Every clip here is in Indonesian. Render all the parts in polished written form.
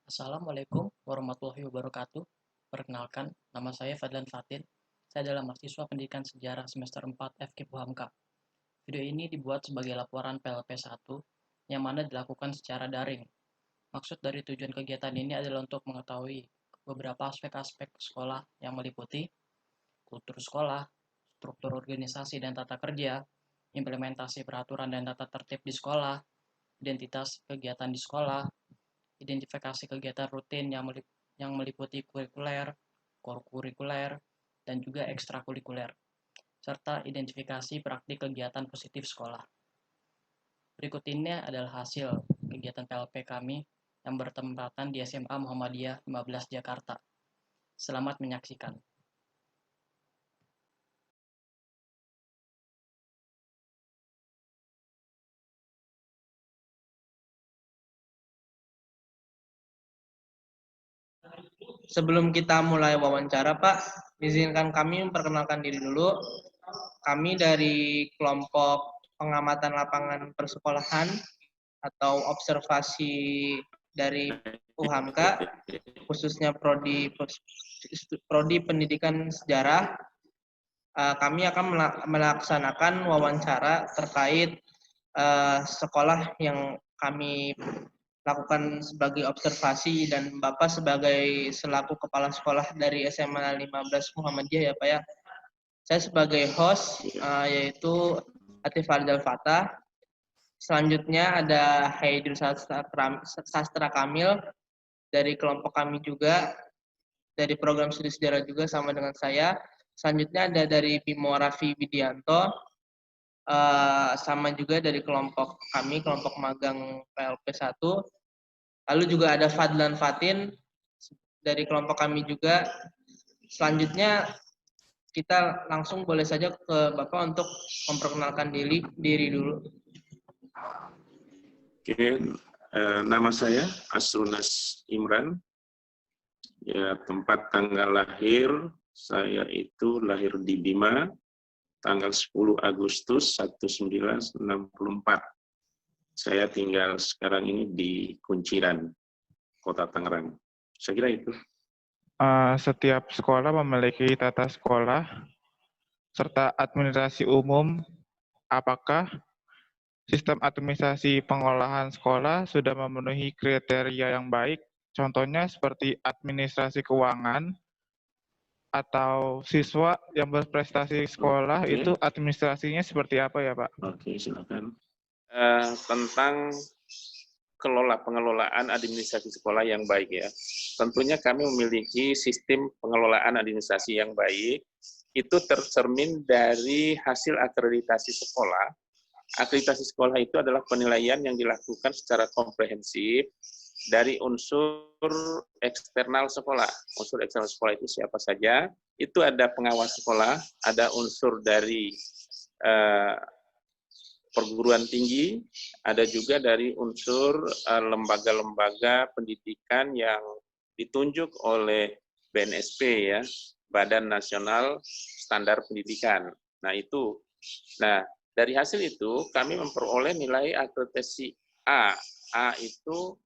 Assalamualaikum warahmatullahi wabarakatuh. Perkenalkan, nama saya Fadlan Fatin. Saya adalah mahasiswa pendidikan sejarah semester 4 FKIP UHAMKA. Video ini dibuat sebagai laporan PLP1 yang mana dilakukan secara daring. Maksud dari tujuan kegiatan ini adalah untuk mengetahui beberapa aspek-aspek sekolah yang meliputi kultur sekolah, struktur organisasi dan tata kerja, implementasi peraturan dan tata tertib di sekolah, identitas kegiatan di sekolah, identifikasi kegiatan rutin yang meliputi kurikuler, kurikuler, dan juga ekstrakurikuler, serta identifikasi praktik kegiatan positif sekolah. Berikut ini adalah hasil kegiatan PLP kami yang bertempatan di SMA Muhammadiyah 15 Jakarta. Selamat menyaksikan. Sebelum kita mulai wawancara, Pak, izinkan kami memperkenalkan diri dulu. Kami dari kelompok pengamatan lapangan persekolahan atau observasi dari UHAMKA, khususnya Prodi Pendidikan Sejarah. Kami akan melaksanakan wawancara terkait sekolah yang kami lakukan sebagai observasi dan Bapak sebagai selaku kepala sekolah dari SMA 15 Muhammadiyah ya Pak ya. Saya sebagai host yaitu Atif Fardal Fatah. Selanjutnya ada Haidul Sastra Kamil dari kelompok kami juga, dari program studi sejarah juga sama dengan saya. Selanjutnya ada dari Bimo Raffi Widianto, sama juga dari kelompok kami, kelompok magang PLP 1. Lalu juga ada Fadlan Fatin dari kelompok kami juga. Selanjutnya kita langsung boleh saja ke Bapak untuk memperkenalkan diri dulu. Oke, nama saya Asrunas Imran. Ya, tempat tanggal lahir saya itu lahir di Bima, tanggal 10 Agustus 1964. Saya tinggal sekarang ini di Kunciran, Kota Tangerang. Saya kira itu. Setiap sekolah memiliki tata sekolah serta administrasi umum. Apakah sistem administrasi pengolahan sekolah sudah memenuhi kriteria yang baik? Contohnya seperti administrasi keuangan atau siswa yang berprestasi sekolah itu administrasinya seperti apa ya Pak? Oke, silakan. Tentang pengelolaan administrasi sekolah yang baik ya. Tentunya kami memiliki sistem pengelolaan administrasi yang baik. Itu tercermin dari hasil akreditasi sekolah. Akreditasi sekolah itu adalah penilaian yang dilakukan secara komprehensif dari unsur eksternal sekolah. Unsur eksternal sekolah itu siapa saja? Itu ada pengawas sekolah, ada unsur dari perguruan tinggi, ada juga dari unsur lembaga-lembaga pendidikan yang ditunjuk oleh BNSP ya, Badan Nasional Standar Pendidikan. Nah itu, dari hasil itu kami memperoleh nilai akreditasi A. A itu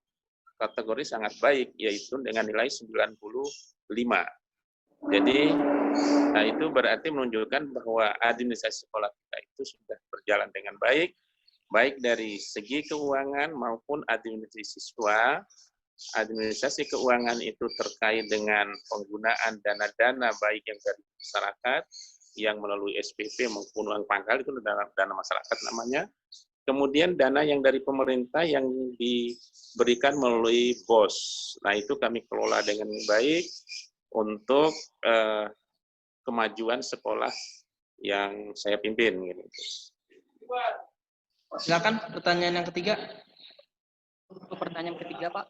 kategori sangat baik, yaitu dengan nilai 95. Jadi, itu berarti menunjukkan bahwa administrasi sekolah kita itu sudah berjalan dengan baik, baik dari segi keuangan maupun administrasi siswa. Administrasi keuangan itu terkait dengan penggunaan dana-dana baik yang dari masyarakat, yang melalui SPP maupun uang pangkal, itu dana masyarakat namanya. Kemudian dana yang dari pemerintah yang diberikan melalui BOS. Nah, itu kami kelola dengan baik untuk kemajuan sekolah yang saya pimpin. Gitu. Silakan pertanyaan yang ketiga. Untuk pertanyaan ketiga, Pak,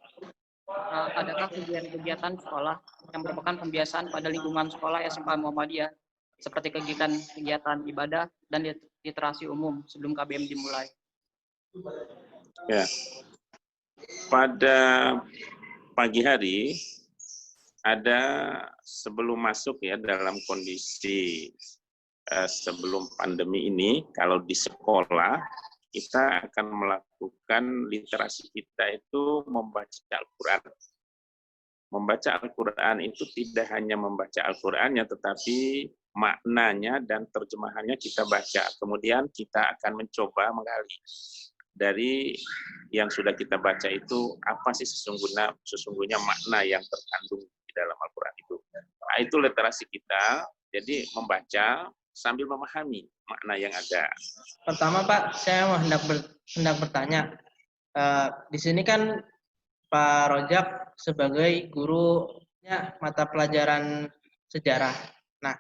adakah kegiatan-kegiatan sekolah yang merupakan pembiasaan pada lingkungan sekolah SMA Muhammadiyah, seperti kegiatan ibadah dan literasi umum sebelum KBM dimulai? Ya, pada pagi hari ada sebelum masuk ya dalam kondisi sebelum pandemi ini, kalau di sekolah kita akan melakukan literasi kita itu membaca Al-Quran. membaca Al-Quran itu tidak hanya membaca Al-Qurannya, tetapi maknanya dan terjemahannya kita baca. Kemudian kita akan mencoba menggali dari yang sudah kita baca itu, apa sih sesungguhnya makna yang terkandung di dalam Al-Quran itu. Nah, itu literasi kita, jadi membaca sambil memahami makna yang ada. Pertama Pak, saya mau hendak bertanya. Di sini kan Pak Rojak sebagai gurunya mata pelajaran sejarah. Nah,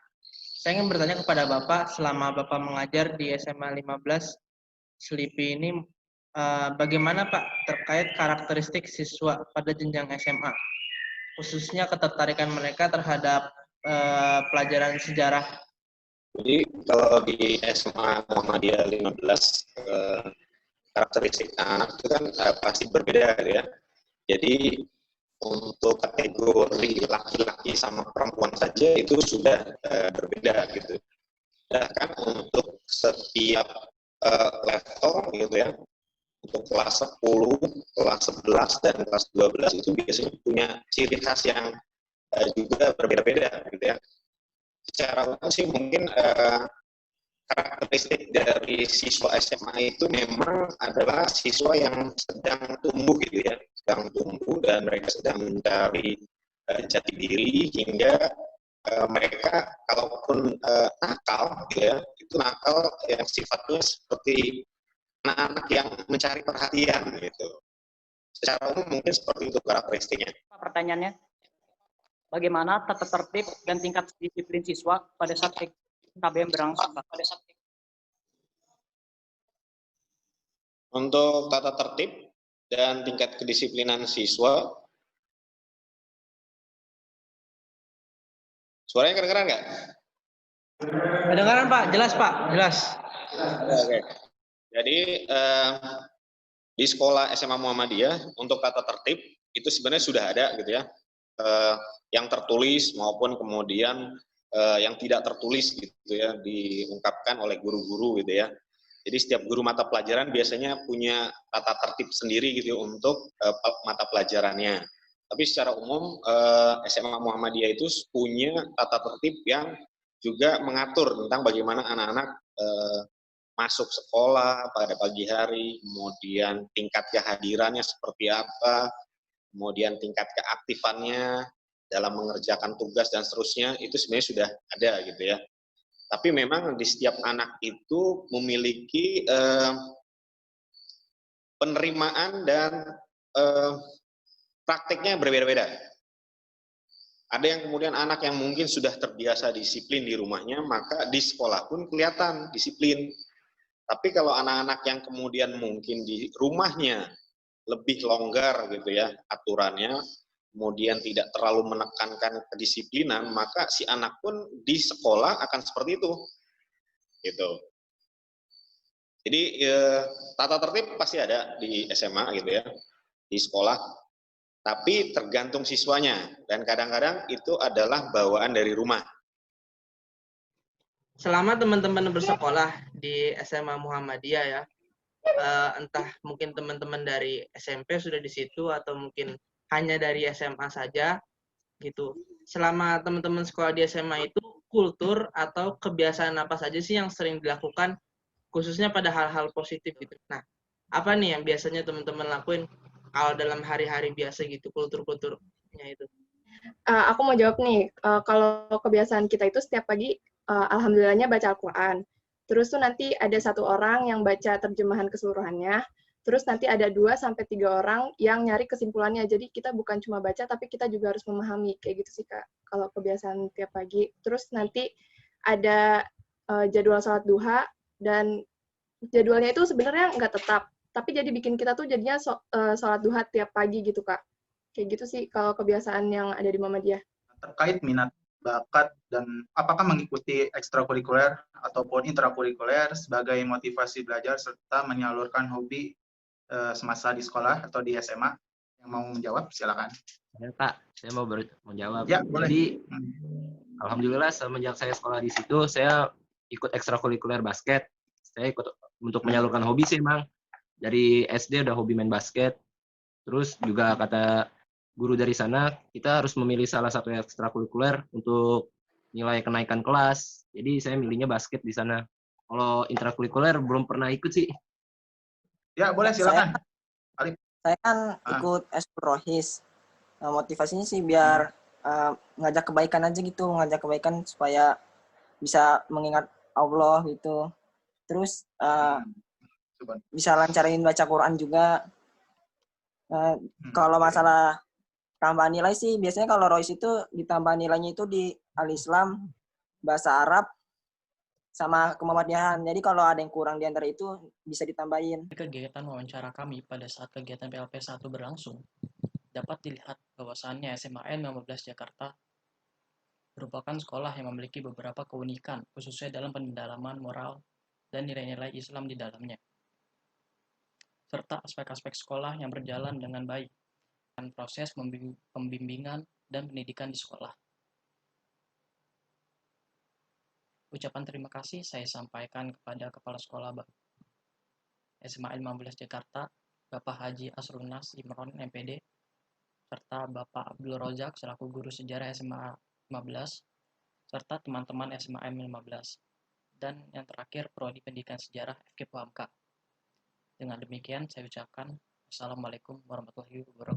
saya ingin bertanya kepada Bapak, selama Bapak mengajar di SMA 15 Selipi ini, bagaimana Pak terkait karakteristik siswa pada jenjang SMA, khususnya ketertarikan mereka terhadap pelajaran sejarah? Jadi kalau di SMA Muhammadiyah 15, karakteristik anak itu kan pasti berbeda ya. Jadi untuk kategori laki-laki sama perempuan saja itu sudah berbeda gitu. Bahkan untuk setiap level gitu ya, untuk kelas 10, kelas 11, dan kelas 12 itu biasanya punya ciri khas yang juga berbeda-beda gitu ya. Secara umum sih mungkin karakteristik dari siswa SMA itu memang adalah siswa yang sedang tumbuh gitu ya, sedang tumbuh dan mereka sedang mencari jati diri hingga mereka kalaupun nakal gitu ya, itu nakal yang sifatnya seperti anak-anak yang mencari perhatian gitu. Secara umum mungkin seperti itu karakteristiknya. Pertanyaannya, bagaimana tata tertib dan tingkat disiplin siswa pada saat KBM berlangsung, Pak? Untuk tata tertib dan tingkat kedisiplinan siswa, suaranya kedengeran nggak? Kedengaran Pak, jelas Pak, jelas. Oke. Jadi di sekolah SMA Muhammadiyah untuk tata tertib itu sebenarnya sudah ada gitu ya, yang tertulis maupun kemudian yang tidak tertulis gitu ya, diungkapkan oleh guru-guru gitu ya. Jadi setiap guru mata pelajaran biasanya punya tata tertib sendiri gitu untuk mata pelajarannya. Tapi secara umum SMA Muhammadiyah itu punya tata tertib yang juga mengatur tentang bagaimana anak-anak masuk sekolah pada pagi hari, kemudian tingkat kehadirannya seperti apa, kemudian tingkat keaktifannya dalam mengerjakan tugas dan seterusnya, itu sebenarnya sudah ada gitu ya. Tapi memang di setiap anak itu memiliki penerimaan dan prakteknya berbeda-beda. Ada yang kemudian anak yang mungkin sudah terbiasa disiplin di rumahnya, maka di sekolah pun kelihatan disiplin. Tapi kalau anak-anak yang kemudian mungkin di rumahnya lebih longgar gitu ya aturannya, kemudian tidak terlalu menekankan kedisiplinan, maka si anak pun di sekolah akan seperti itu. Gitu. Jadi tata tertib pasti ada di SMA gitu ya, di sekolah, tapi tergantung siswanya dan kadang-kadang itu adalah bawaan dari rumah. Selama teman-teman bersekolah di SMA Muhammadiyah ya, entah mungkin teman-teman dari SMP sudah di situ atau mungkin hanya dari SMA saja gitu. Selama teman-teman sekolah di SMA itu, kultur atau kebiasaan apa saja sih yang sering dilakukan khususnya pada hal-hal positif gitu. Nah, apa nih yang biasanya teman-teman lakuin kalau dalam hari-hari biasa gitu, kultur-kulturnya itu? Aku mau jawab nih, kalau kebiasaan kita itu setiap pagi, alhamdulillahnya baca Al-Quran. Terus tuh nanti ada satu orang yang baca terjemahan keseluruhannya, terus nanti ada 2-3 orang yang nyari kesimpulannya. Jadi kita bukan cuma baca, tapi kita juga harus memahami, kayak gitu sih Kak, kalau kebiasaan tiap pagi. Terus nanti ada jadwal sholat duha, dan jadwalnya itu sebenarnya nggak tetap, tapi jadi bikin kita tuh jadinya sholat duha tiap pagi gitu Kak. Kayak gitu sih kalau kebiasaan yang ada di Muhammadiyah. Terkait minat, bakat, dan apakah mengikuti ekstrakurikuler ataupun intrakurikuler sebagai motivasi belajar serta menyalurkan hobi semasa di sekolah atau di SMA. Yang mau menjawab, silakan. Ya, Pak, saya mau menjawab. Ya, boleh. Jadi, alhamdulillah semenjak saya sekolah di situ, saya ikut ekstrakurikuler basket. Saya ikut untuk menyalurkan hobi sih, emang. Dari SD udah hobi main basket. Terus juga kata guru dari sana, kita harus memilih salah satu ekstrakurikuler untuk nilai kenaikan kelas. Jadi saya milihnya basket di sana. Kalau intrakurikuler belum pernah ikut sih. Ya, boleh silakan. Alif. Saya kan Ah. ikut eskul rohis. Motivasinya sih biar ngajak kebaikan aja gitu, ngajak kebaikan supaya bisa mengingat Allah gitu. Terus bisa lancarin baca Quran juga. Kalau masalah tambahan nilai sih, biasanya kalau Rois itu ditambah nilainya itu di Al-Islam, bahasa Arab, sama kemuhammadiyaan. Jadi kalau ada yang kurang di antara itu bisa ditambahin. Kegiatan wawancara kami pada saat kegiatan PLP 1 berlangsung, dapat dilihat bahwasannya SMAN 15 Jakarta merupakan sekolah yang memiliki beberapa keunikan, khususnya dalam pendalaman moral dan nilai-nilai Islam di dalamnya, serta aspek-aspek sekolah yang berjalan dengan baik, dan proses pembimbingan dan pendidikan di sekolah. Ucapan terima kasih saya sampaikan kepada Kepala Sekolah SMA 15 Jakarta, Bapak Haji Asrunas Imron MPD, serta Bapak Abdul Rozak selaku Guru Sejarah SMA 15, serta teman-teman SMA 15. Dan yang terakhir, Prodi Pendidikan Sejarah FKIP Hamka. Dengan demikian, saya ucapkan Assalamualaikum warahmatullahi wabarakatuh.